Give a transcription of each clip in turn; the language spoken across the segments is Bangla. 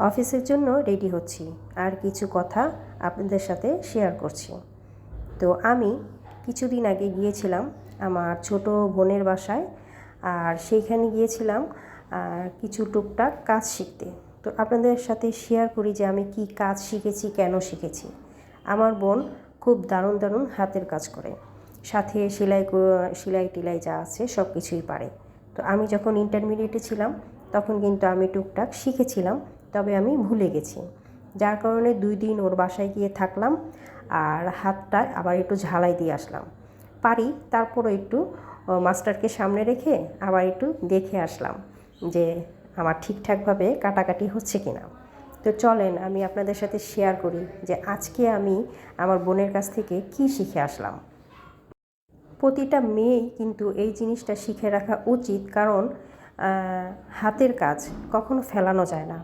অফিসের জন্য রেডি হচ্ছি, আর কিছু কথা আপনাদের সাথে শেয়ার করছি। তো আমি কিছুদিন আগে গিয়েছিলাম আমার ছোট বোনের বাসায়, আর সেইখানে গিয়েছিলাম কিছু টুকটাক কাজ শিখতে। তো আপনাদের সাথে শেয়ার করি যে আমি কি কাজ শিখেছি, কেন শিখেছি। আমার বোন খুব দারুণ দারুণ হাতের কাজ করে, সাথে সেলাই টেলাই যা আছে সব কিছুই পারে। তো আমি যখন ইন্টারমিডিয়েটে ছিলাম তখন কিন্তু আমি টুকটাক শিখেছিলাম, তবে আমি ভুলে গেছি, যার কারণে 2 দিন ওর বাসায় গিয়ে থাকলাম আর হাতটা আবার একটু ঝালাই দিয়ে আসলাম। পারি, তারপরও একটু মাস্টারকে সামনে রেখে আবার একটু দেখে আসলাম যে আমার ঠিকঠাকভাবে কাটাকাটি হচ্ছে কিনা। তো চলেন আমি আপনাদের সাথে শেয়ার করি যে আজকে আমি আমার বোনের কাছ থেকে কি শিখে আসলাম। প্রতিটা মেয়েই কিন্তু এই জিনিসটা শিখে রাখা উচিত, কারণ হাতের কাজ কখনো ফেলানো যায় না।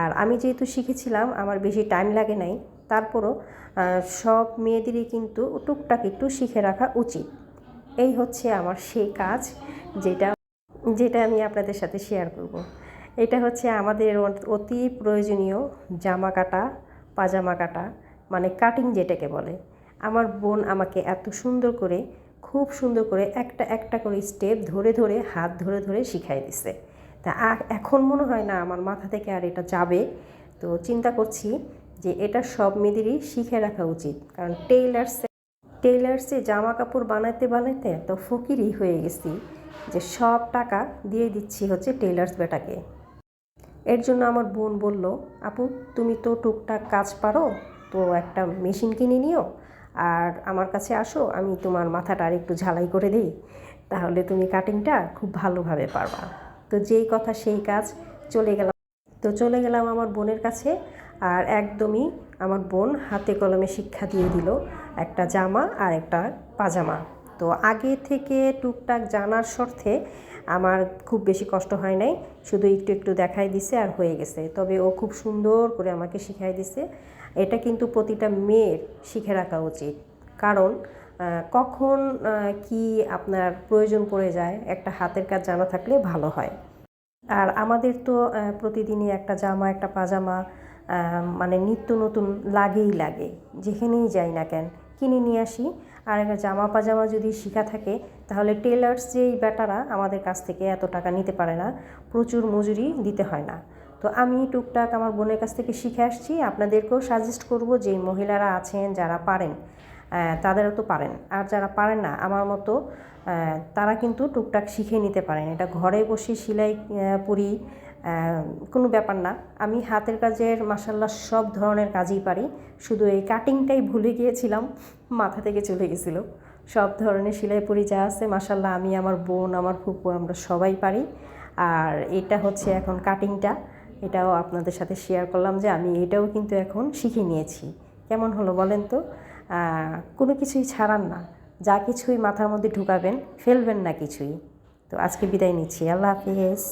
আর আমি যেহেতু শিখেছিলাম, আমার বেশি টাইম লাগে নাই, তারপরও সব মেয়েদেরই কিন্তু টুকটাক একটু শিখে রাখা উচিত। এই হচ্ছে আমার সেই কাজ যেটা যেটা আমি আপনাদের সাথে শেয়ার করব। এটা হচ্ছে আমাদের অতি প্রয়োজনীয় জামা কাটা, পাজামা কাটা, মানে কাটিং যেটাকে বলে। আমার বোন আমাকে এত সুন্দর করে, খুব সুন্দর করে একটা একটা করে স্টেপ ধরে ধরে, হাত ধরে ধরে শিখাই দিছে। তা এখন মনে হয় না আমার মাথা থেকে আর এটা যাবে। তো চিন্তা করছি যে এটা সব মেয়েদেরই শিখে রাখা উচিত, কারণ টেইলার্সে জামা কাপড় বানাইতে বানাইতে তো ফকিরই হয়ে গেছি যে সব টাকা দিয়ে দিচ্ছি হচ্ছে টেইলার্স বেটাকে। এর জন্য আমার বোন বলল, আপু তুমি তো টুকটাক কাজ পারো, তো একটা মেশিন কিনে নিও আর আমার কাছে আসো, আমি তোমার মাথাটা আর একটু ঝালাই করে দিই, তাহলে তুমি কাটিংটা খুব ভালোভাবে পারবা। তো যেই কথা সেই কাজ, চলে গেলাম আমার বোনের কাছে। আর একদমই আমার বোন হাতে কলমে শিক্ষা দিয়ে দিল একটা জামা আর একটা পাজামা। তো আগে থেকে টুকটাক জানার স্বার্থে আমার খুব বেশি কষ্ট হয় নাই, শুধু একটু একটু দেখাই দিছে আর হয়ে গেছে। তবে ও খুব সুন্দর করে আমাকে শিখাই দিছে। এটা কিন্তু প্রতিটা মেয়ের শিখে রাখা উচিত, কারণ কখন কি আপনার প্রয়োজন পড়ে যায়, একটা হাতের কাজ জানা থাকলে ভালো হয়। আর আমাদের তো প্রতিদিনই একটা জামা একটা পাজামা মানে নিত্য নতুন লাগেই লাগে, যেখানেই যাই না কেন কিনে নিয়ে আসি। আর একটা জামা পাজামা যদি শিখা থাকে, তাহলে টেলার্স যেই বেটারা আমাদের কাছ থেকে এত টাকা নিতে পারে না, প্রচুর মজুরি দিতে হয় না। তো আমি টুকটাক আমার বোনের কাছ থেকে শিখে আসছি। আপনাদেরকেও সাজেস্ট করব যে মহিলারা আছেন যারা পারেন, তাদেরও তো পারেন, আর যারা পারেন না আমার মতো, তারা কিন্তু টুকটাক শিখে নিতে পারেন। এটা ঘরে বসে সেলাই পরি, কোনো ব্যাপার না। আমি হাতের কাজের মাশাআল্লাহ সব ধরনের কাজই পারি, শুধু এই কাটিংটাই ভুলে গিয়েছিলাম, মাথা থেকে চলে গেছিলো। সব ধরনের সেলাই পরি যা আছে মাশাআল্লাহ আমি, আমার বোন, আমার ফুপু, আমরা সবাই পারি। আর এটা হচ্ছে এখন কাটিংটা, এটাও আপনাদের সাথে শেয়ার করলাম যে আমি এটাও কিন্তু এখন শিখে নিয়েছি। কেমন হলো বলেন তো? কোনো কিছুই ছাড়ান না, যা কিছুই মাথার মধ্যে ঢুকাবেন, ফেলবেন না কিছুই। তো আজকে বিদায় নিচ্ছি, আল্লাহ হাফিজ।